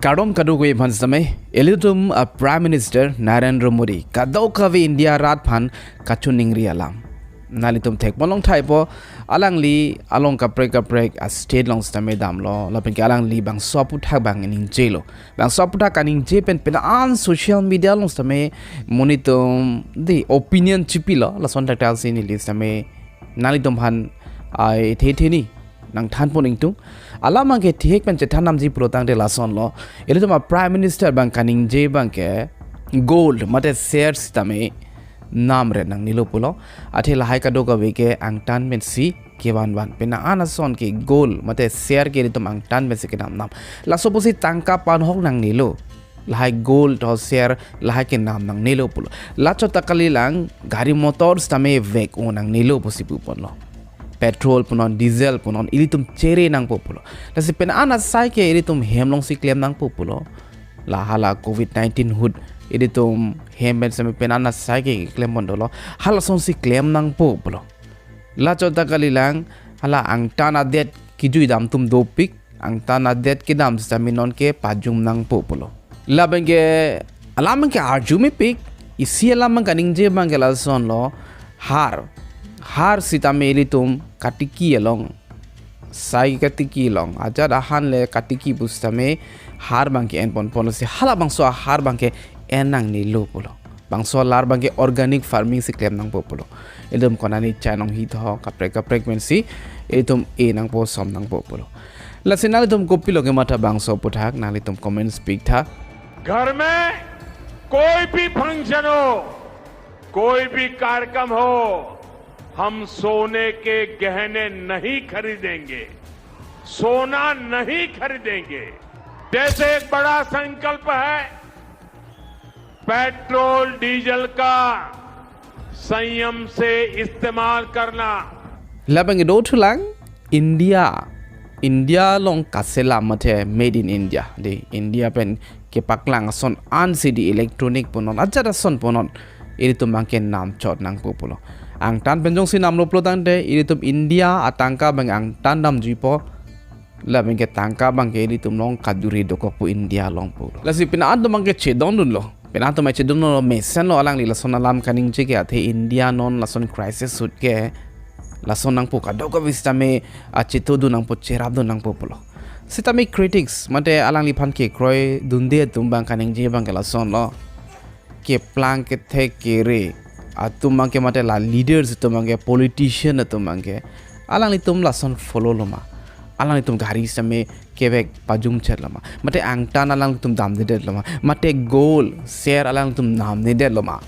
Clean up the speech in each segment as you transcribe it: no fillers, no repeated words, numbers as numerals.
Kadom kadugwe bhansame elitum a Prime Minister Narendra Modi kadaukavi India rat phan kachuningri alam nalitum thek bolong thai po alangli along kaprek a state long stame damlo lapin ke alangli bang sopu thak bang ning jelo bang sopu thak Kaningje pen an social media long stame monitum the opinion chipilo la son taktal sini li stame nalitum phan ai the nang than poning tung alama ke thek pen Chethan namji protang de lason lo ele tuma Prime Minister bang Kaningje bang ke gold mate shares tame namre nang nilopulo athe lahai ka doga weke Angtan men si kewan wan pena anason ke gold mate share ke tum Angtan men si ke nam la soposi tangka pan hok nang nilo lahai gold to share lahai ke nam nang nilopulo la chota kalilang gari motors tame vek nang nilo posi pupon lo petrol punon diesel punon ilitum chere nang populo lasi pen ana sai ke ilitum hemlong si claim nang populo la hala covid-19 hud ilitum hemben sami pen ana sai ke claim mondolo hala son si claim nang populo la chota kalilang hala Angtan adet kijui dam tum dopik Angtan adet ki dam sami non ke pajum nang populo la benge alam ke arjumi pik isi alam Kaningje bang la son lo har sita meli tum katiki along sai katiki long aja dahan le katiki bustame har bangke en pon se hala bangso har bangke enang ni lo polo bangso lar bangke organic farming si klem nang populo edom konani chanong hi tho kaprek men si edom e nang po som nang populo la sinali tum kopilo ke mata bangso puthak nali tum comment speak tha घर में कोई भी function हो कोई भी कार्यक्रम हो हम सोने के गहने नहीं खरीदेंगे सोना नहीं खरीदेंगे जैसे एक बड़ा संकल्प है पेट्रोल डीजल का संयम से इस्तेमाल करना labang do thulang India long kasela mate made in India de India pen ke paklang son an cd electronic ponon ajara son ponon iritum bangke nam chot nang populo Angtan penjong si namlo plotang de iritum India atangka bang Angtan dam jipo la bangke tangka bangke iritum long kaduri dokopu India long po la si pina ando bangke chedon dun lo pina to ma chedon lo mesen lo alang li la son alam Kaningje ke athe India non la son crisis sut ke la son nang po kadoko vistame achito du nang po cherab du nang po polo sitame critics mate alang li phan ke kroi dunde tumbang Kaningje bang ke la son lo ke plan ke the ke re atumang ke mate la leaders tumang ke politician tumang ke alang li tum la son follow loma alang li tum gari same kebek pajum cher lama mate Angtan alang tum dam de loma mate goal share alang tum nam ne de loma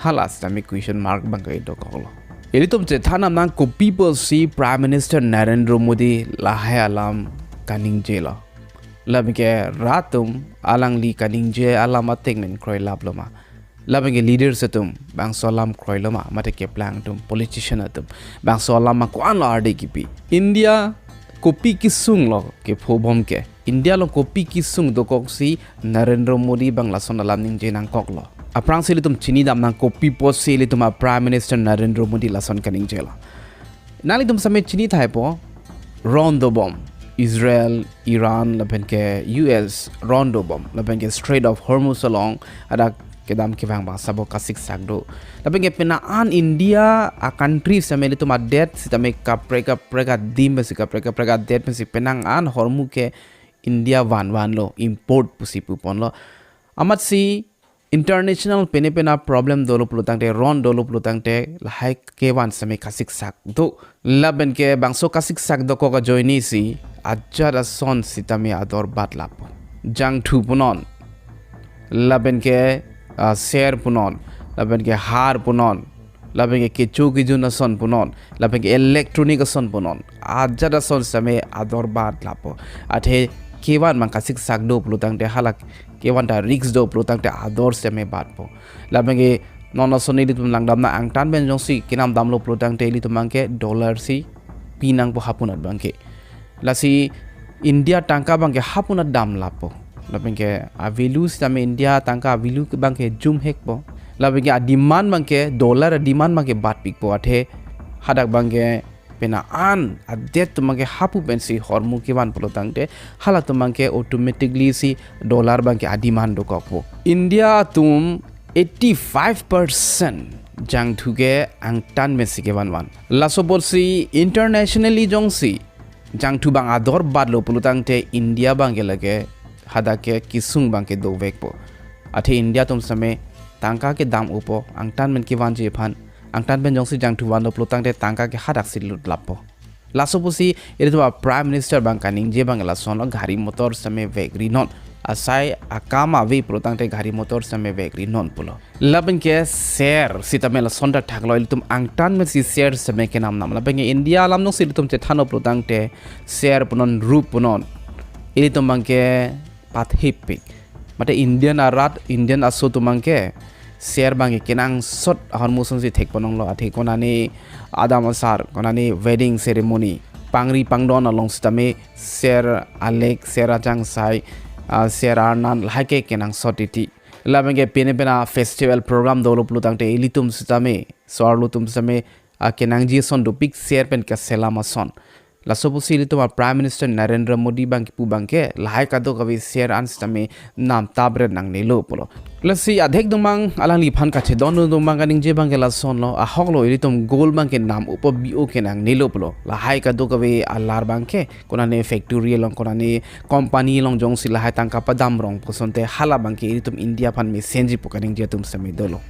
halas tami question mark bang ke do ko eli tum Chethan nang ko people see Prime Minister Narendra Modi lahai alam Kaningje la labke ratum alang li Kaningje alam atek men kroi lab loma labenge leaders atum bang solam kroiloma mate ke plang tum politician atum bang solam ma kwan la arde kipi India kopi kisung lo ke phobom ke India lo kopi kisung do kok si Narendra Modi bang la sonalam ning je nang kok lo aprang sili tum chini dam nang kopi post sili tum Prime Minister Narendra Modi la son Kaningje la nali tum same chini thai po rondo bomb Israel Iran laben ke US rondo bomb laben ke Strait of Hormuz along ada kedam ke bang sabo kasik sagdo tapi ke pena an India a country sameli to madet sitame kapreka dim besi kapreka det besi penang an hormu ke India wan lo import pusi pupon lo amat si international pena problem dolo plutang te ron dolo plutang te lahai ke wan same kasik sagdo laben ke bangso kasik sagdo ko ga joini si ajara son sitame ador batlapo jang thu punon laben ke share punon laben ke har punon laben ke kechu ki juna son punon laben ke electronic son punon ajada son same ador bat lapo athe kewan man kasik sagdo plutang te halak kewan ta risk do plutang te ador same bat po laben ke non soni litum langdam na Angtan ben jong si kinam damlo plutang te litum ke dollar si pinang po hapunat bangke lasi India tangka bangke hapunat dam lapo labengke a value sitame India tangka value ke bangke jum hek po labengke a demand bangke dollar a demand bangke bat pik po athe hadak bangke pena an adet tumangke hapu pensi hormu kiwan polo tangte hala tumangke automatically si dollar bangke adiman do kokpo India tum 85% jang thuge angtan mesi kewan wan lasoborsi internationally jongsi jang thu bang ador badlo polo tangte India bangke lage hadake kisung bangke do vekpo ate India tum same tangka ke dam upo angtan men kiwan je phan Angtan ben jongsi jang tuwan lo plotang de tangka ke hadak silut lapo. Laso pusi itu Prime Minister bang Kaningje bang lason lo gari motor same Vekri non. Asai akama vi plotang de gari motor same Vekri non pulo. Laban ke share sita me lason da thaklo itum angtan me si share same ke nam laban ke India lam no situm Chethan lo plotang de share punon rup punon. Itum bang ke pathipik. Mate Indian arat Indian aso tumang ke share bangi kenang sot ahon musun si thek ponong lo athek konani adam asar konani wedding ceremony pangri pangdon along stame share alek share ajang sai share arnan lhake kenang sot iti labenge pene pena festival program dolo plutang te ilitum stame sorlutum stame kenang ji son do big share pen ka selama son la sobusi ilitum Prime Minister Narendra Modi bang Kipu bangke lahai kado kavi share an stame nam tabre nang nelo polo Lasi adhek dumang alang lipan kache don dumang Kaningje bang ke lason lo ahok lo ilitum goal bang ke nam upo bio ke nang nilo polo lahai kado kavi alar bang ke konane factory long konane company long jong si lahai tangka padam rong posonte hala bang ke ilitum India pan me senji po Kaningje tum sami dolo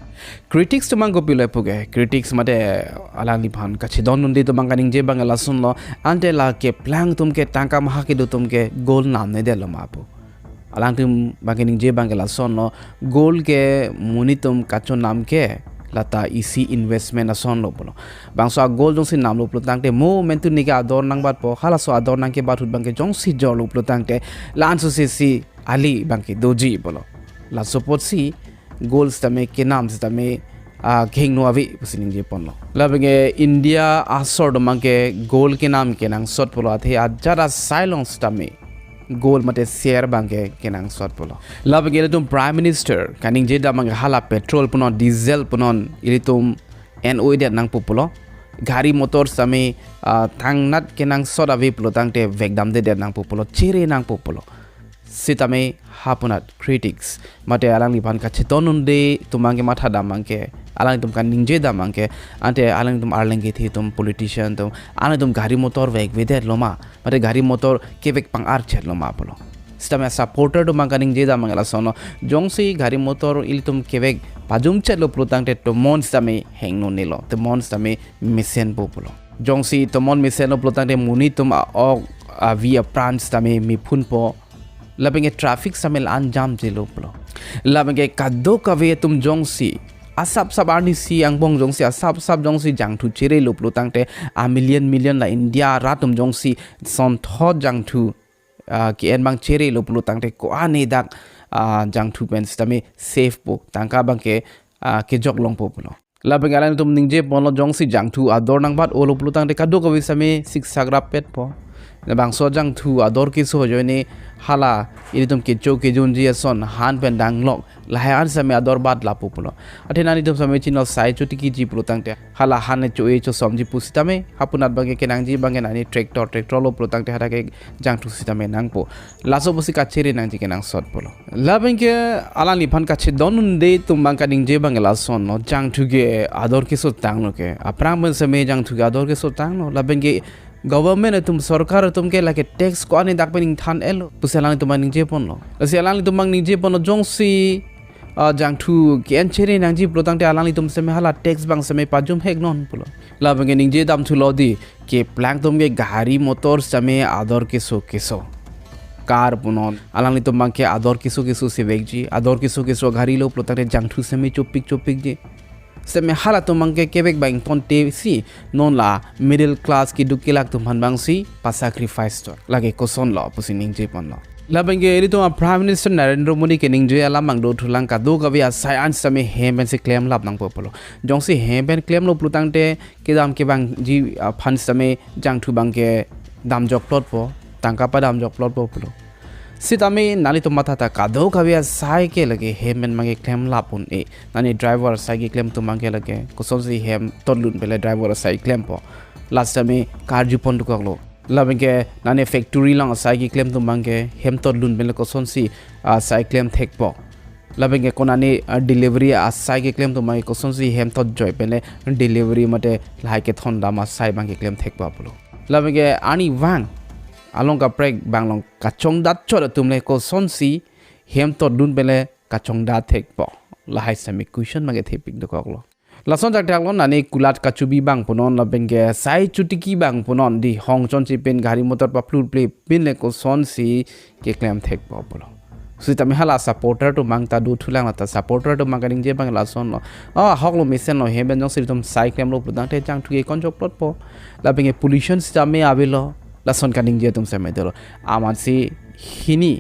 critics tumang go pilo puge critics mate alang lipan kache don nundi dumang Kaningje bang lason lo ante la ke plang tum ke tangka maha ke do tum ke goal nam ne de lo mapo alang tum Kaningje bang la son lo goal ke munitum kacho nam ke lata isi investment a son lo bolo bang so goal jong si nam lo plutang te mo mentu ni ga ador nang bat po hala so ador nang ke bat hut bang ke jong si jor lo plutang te lan so si ali bang ke doji bolo la support si goals tame ke nam tame king no avi pusining pon lo la bang India asor do mang ke goal ke nam ke nang sot polo athe ajara silence tame goal mate share bangke kenang sot polo lab gele tum Prime Minister Kaningje da mang hala petrol punon diesel punon ilitum NO de nang populo gari motor same tangnat kenang sot ave pulo tangte vekdam de nang populo chire nang populo sitame hapunat critics mate alang liban ka chetonun de tumange matha damangke alang tum Kaningje damangke ante alang tum arlenge thi tum politician tum alang tum gari motor vek veder loma mate gari motor kevek pang ar chet loma polo sitame supporter tum Kaningje damangela sono jongsi gari motor ilitum kevek pajum chet lo plutangte to mon sitame hengno nilo to mon sitame misen populo jongsi to mon misen lo plutangte munitum via prans sitame mi phunpo labenge traffic samel anjam jelo plo labenge kaddo kave tum jongsi asap sabarni si angbong jongsi asap sap jongsi jangthu chire luplo tangte a million la India ratum jongsi son tho jangthu ki en bang chire luplo tangte ko ane dak jangthu pen stame safe po tangka bangke ke jok long po plo labenge alan tum ningje ponlo jongsi jangthu ador nang bat olo plo tangte kaddo kave same sik sagra pet po bang so jangthu ador ki so joine hala ilitum kecho kejunji son han pen danglok lahan same ador bad la populo athena ni tum same chino sai chuti ki ji plotang te hala han cho e cho somji pusitame hapunat bange kenangji bange nani tractor lo plotang te hara ke jangtu sitame nangpo laso busi ka chere nangji kenang sot polo labeng ke alang li phan ka che donun de tum bang Kaningje bange la son no jangtu ge ador ke so tangno ke aprang ben same jangtu ge ador ke so tangno labeng ke government tum sarkar tum ke lake tax ko ani dak pening than elo puselang tum Kaningje pon lo selang tum Kaningje pon jongsi jangthu ken chere nangji plotang te alang tum seme hala tax bang seme pajum hek non pulo labeng Kaningje dam thu lodi ke plank tum ge gari motor same ador keso car पुनोन along तो मांग के आदर किसो से वेगजी आदर किसो घरी लो प्लोतारे जंगठू से में चुपिक जी से में हाला तो मांग के केबेक बाइंग तोंते सी नॉन ला मिडिल क्लास की दुके लाग तो मनबांग सी पा सैक्रिफाइस तो लगे कोसन लो पुसिनिंग जे पन लो लबंगे एरी तो प्राइम मिनिस्टर नरेंद्र मोदी के निंग जो अला मांग दो थुलांग का दो कवि साइंस समय हेबेन से क्लेम लाब नंग पोपलो जोंसी हेबेन क्लेम लो प्लुतांगते के दाम के बांग जी फंड समय जंगठू बांग के दाम जॉक प्लॉट पो तांका पा दाम जॉक प्लॉट पोपलो सितामे नाली तो माथा था कादो कवि साइ के लगे हेबेन मांगे क्लेम लापुन ए नानी ड्राइवर साइ के क्लेम तो मांगे लगे कोसों से हेम तोलुन पहले ड्राइवर साइ क्लेम पो last time karju pon to kalo labenge nane factory lang sai ki claim tum bangke hem tot lun bel ko son si sai claim thek po labenge konani delivery asai ki claim tum mai ko son si hem tot joy pele delivery mate lai ke thon da ma sai bangke claim thek po pulo labenge ani wang along ka prek banglong ka chong dat chot tum le ko son si hem tot lun bele ka chong da thek po lahai sami question mage thepik do koklo lason jak taklon nani kulat kachubi bang punon labenge sai chutiki bang punon di hong chon chi pen gari motor pa flur play pin le ko son si ke claim thek po pulo si tami hala supporter to mangta du thulang ta supporter to mangaring je bang la son lo hoklo misen lo heben jong si tum sai claim lo pudang te chang thuke kon jok plot po labenge pollution system me avelo lason Kaningje tum se me delo aman si hini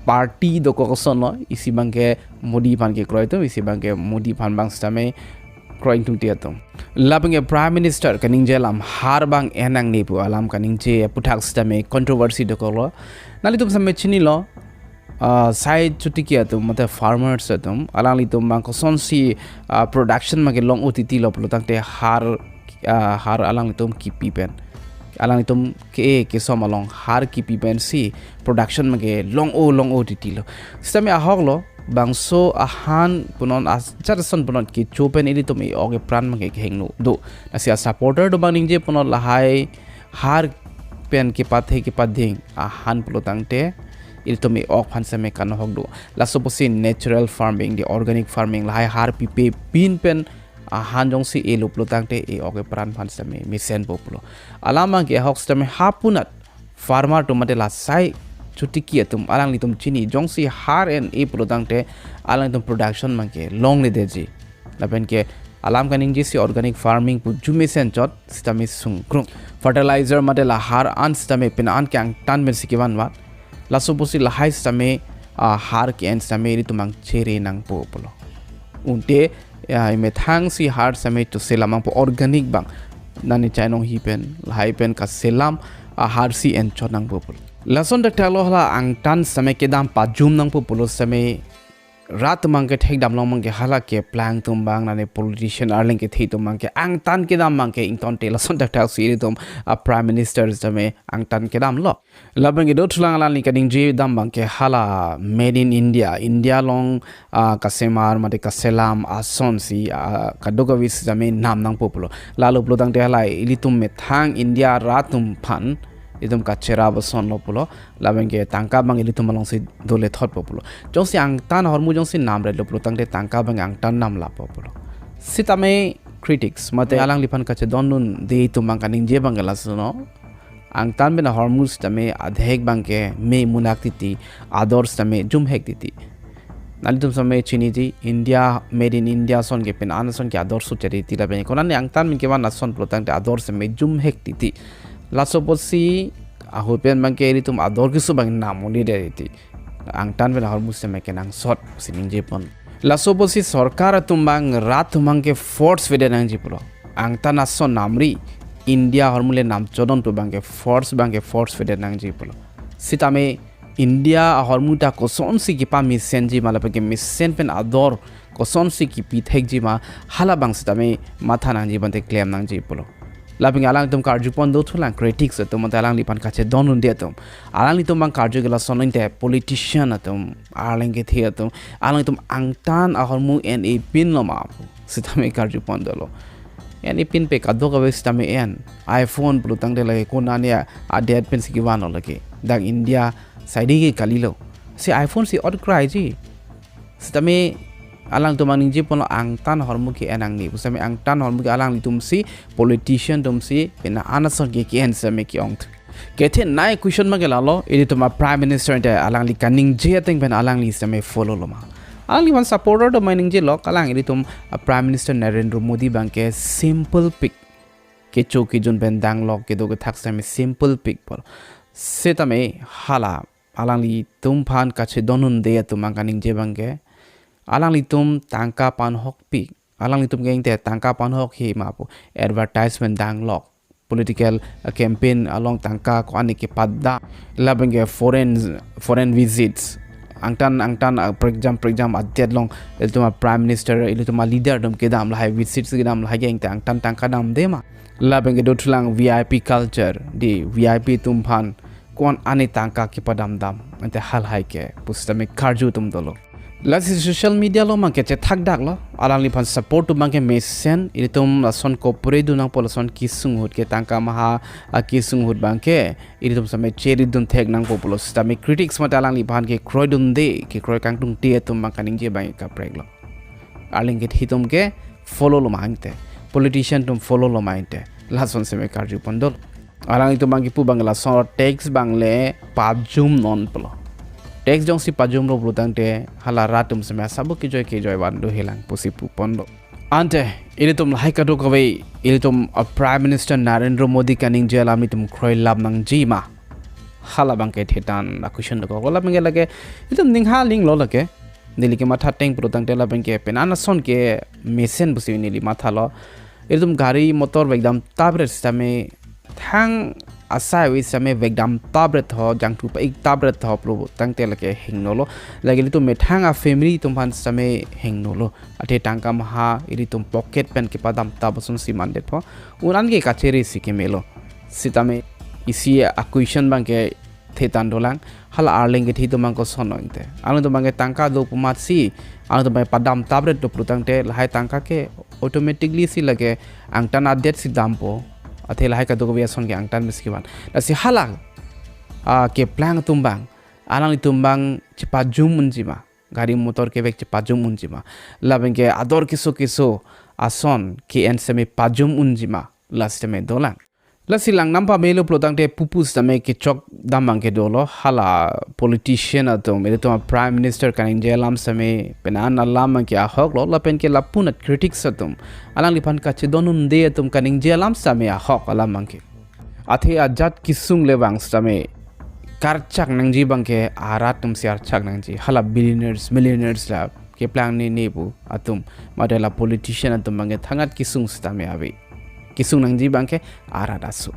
party do ko son lo isi bangke modi pan ke Kroipo isi bangke modi pan bang stame Kroipo tung tia tum labenge prime minister Kaningje lam har bang enang ni pu alam Kaningje puthak stame controversy do ko lo nali tum samme chini lo sai chuti kia tum mate farmers tum alali tum bang ko son si production ma ke long otiti lo plotang te har alang tum kipi pen alang itum ke som along har ki pen si production mage long o titilo system a hoglo bangso ahan punon charson punon ki chopen ili tum e oge pran mage hengnu do asia supporter do Kaningje punon lahai har pen ki pathe ki pading ahan pulotang te ili tum e ok phan same kan hogdo la suppose natural farming the organic farming lahai har pi pin pen han jong si elo plotang te e oge pran phan same misen populo alama ke hok stame hapunat farmer to mate la sai chuti ki tum alang litum chini jong si har en e plotang te alang tum production ma ke long le deji laben ke alam Kaningje si organic farming pu jume sen chot stame sung krung fertilizer mate la har an stame pin an kyang tan men sikiwan wat la suposi la hai stame har ke en stame ri tumang chere nang populo unte me thang si har samai to selam po organic bang nani chainong hi pen lai pen ka selam har si en chonang popul lason dak talo hala Angtan samai ke dam pa jum nang populo samai rat mang ke thek dam long mang ke hala ke plang tum bang nani politician arling ke thei tum mang ke Angtan ke dam mang ke ington te lason dak tal si tum prime minister samai Angtan ke dam lo labang ge do thulang ala ni Kaningje dam bang ke hala made in India long kasemar mate kaselam ason si kadoga vis samai nam nang populo lalo plodang te hala ilitum me thang India ratum phan idum ka chera bason lo pulo labenge tangka bang ilitum malong si dole thot populo jong si Angtan hormu jong si nam re lo pulo tangte tangka bang Angtan nam la populo sitame critics mate alang lipan ka che donun de tumang Kaningje bang la suno Angtan ben hormu sitame adhek bang ke me munak titi ador sitame jum hek titi nalitum samay chini ji India made in India son ke pen anason ke ador su cheri ti laben konan ni Angtan min ke wan nason plotang te ador se me jum hek titi lasoposi ahopen bangke ri tum ador kisu bang namoni de ti Angtan ben hormus se me kenang sot siningje pon lasoposi sarkar tum bang rat tumang ke force vede nang jipulo Angtan ason namri India hormule nam chodon to bangke force vede nang jipulo sitame India hormuta ko son si ki pa misen ji mala ke misen pen ador ko son si ki pi thek ji ma hala bang sitame matha nang ji bante claim nang ji pulo labing alang tum karju pon do thulang critics tum alang lipan kache donun de tum alang li tum bang karju gela sonin te politician tum alang ke the tum alang tum Angtan ahormu en e pin lo ma sitame karju pon do lo en e pin pe kaddo ka ves tame en iPhone plutang de lage konania a dead pen si giwan lo lage dang India saidi ke kalilo si iPhone si od cry ji sitame alang tumang Kaningje pon Angtan hormu ke enang ni usame Angtan hormu ke alang litum si politician tum si pena anason ke en same ki ong kethen nai question ma gela lo edi tuma prime minister te alang li Kaningje teng pen alang li same follow lo ma alang li one supporter to Kaningje lo alang edi tum prime minister Narendra Modi bang ke simple pick ke choki jun pen dang lo ke do ke thak same simple pick por setame hala alang li tum phan kache donun de tuma Kaningje bang ke alang litum tangka pan hok pi alang litum geng te tangka pan hok hi ma po advertisement dang lok political campaign along tangka ko ani ke padda labenge foreign visits angtan program adet long itu ma prime minister itu ma leader dom kedam lah visit kedam lah geng angtan tangkadam dema labeng ke dotulang VIP culture di VIP tumpan kon ani tangka ki padam dam ante hal hai ke pustame karju tum dolo lasi social media lo mang ke thak dak lo alang lipan support tu mang ke mesen iritum son corporate du nang polson kisung hut ke tangka maha kisung hut bang ke iritum same cheri dun thek nang populo stame critics mata alang lipan ke kroi dun de ke kroi kang tung te tum mang kaningje bang ka preg lo aling ke hitum ke follow lo mangte politician tum follow lo mangte lason same karju pandol alang itu bang pu bang la son tax bang le pajum non polo Text jong si pajum lo blutang te hala ratum semya sabu ki joy bandu hilang pusipu pondo ante ini tum lahai kadu kawe ini tum Prime Minister Narendra Modi Kaningje alami tum kroi lab nang jima hala bangke Chethan akusyon ko la bangke lage itum ning haling lo lage nili ke matha teng blutang te la bangke penana son ke mesen busi nili matha lo itum gari motor ekdam tabre sisteme thang asai wi same vekdam tabret ho jangtu pa ik tabret ho pro tangte lake hingnolo lagi itu methanga family tumpan same hingnolo ate tangka maha iri tum pocket pen ke padam tabasun simandet ho unan ge kacheri sikemelo sitame isi acquisition banke Chethan dolang hala arling ge thitu mangko sonointe anu to bange tangka do pumat si anu to bange padam tabret do pro tangte lahai tangka ke automatically si lage angtan adet si dampo athe lahai ka dogo biason ke angtan miskiwan si halang ke plang tumbang alang tumbang cepat jum unjima gari motor ke bek cepat jum unjima labeng ke ador kiso ason ke en semi pajum unjima last me dolang lasilang nampa melo plotang te pupus tame ke chok damang ke dolo hala politician atom ele to prime minister Kaningje lam same penan alam ke ahok lo lapen ke lapunat critics atom alang lipan ka chedonun de atom Kaningje lam same ahok alam ke athe ajat kisung lewang same karchak nangji bangke aratum siar chak nangji hala billionaires millionaires la ke plang ni nebu atum madela politician atom bange thangat kisung stame ave kisung nangji bangke aradasu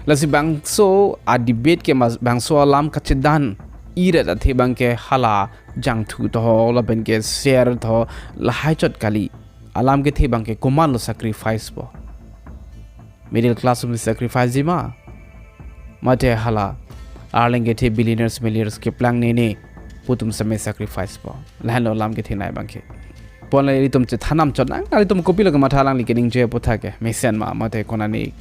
lasi bangso a debate ke bangso alam kachedan ire da the bangke hala jangthu to la bangke share to la haichot kali alam ke the bangke komal lo sacrifice bo middle class of sacrifice jima mate hala arling ke the billionaires millionaires ke plang ne putum same sacrifice bo lan alam ke the nai bangke pon lai tum Chethanam chotang ali tum kopilo ke mathalang li Kaningje pothake mesen ma mate konani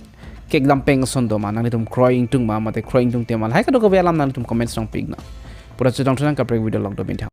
kek dampeng sondo ma nang tum croing tung ma mate croing tung temal hai ka do ko belam nang tum comments nang pigna pura chotang ka prek video long do bin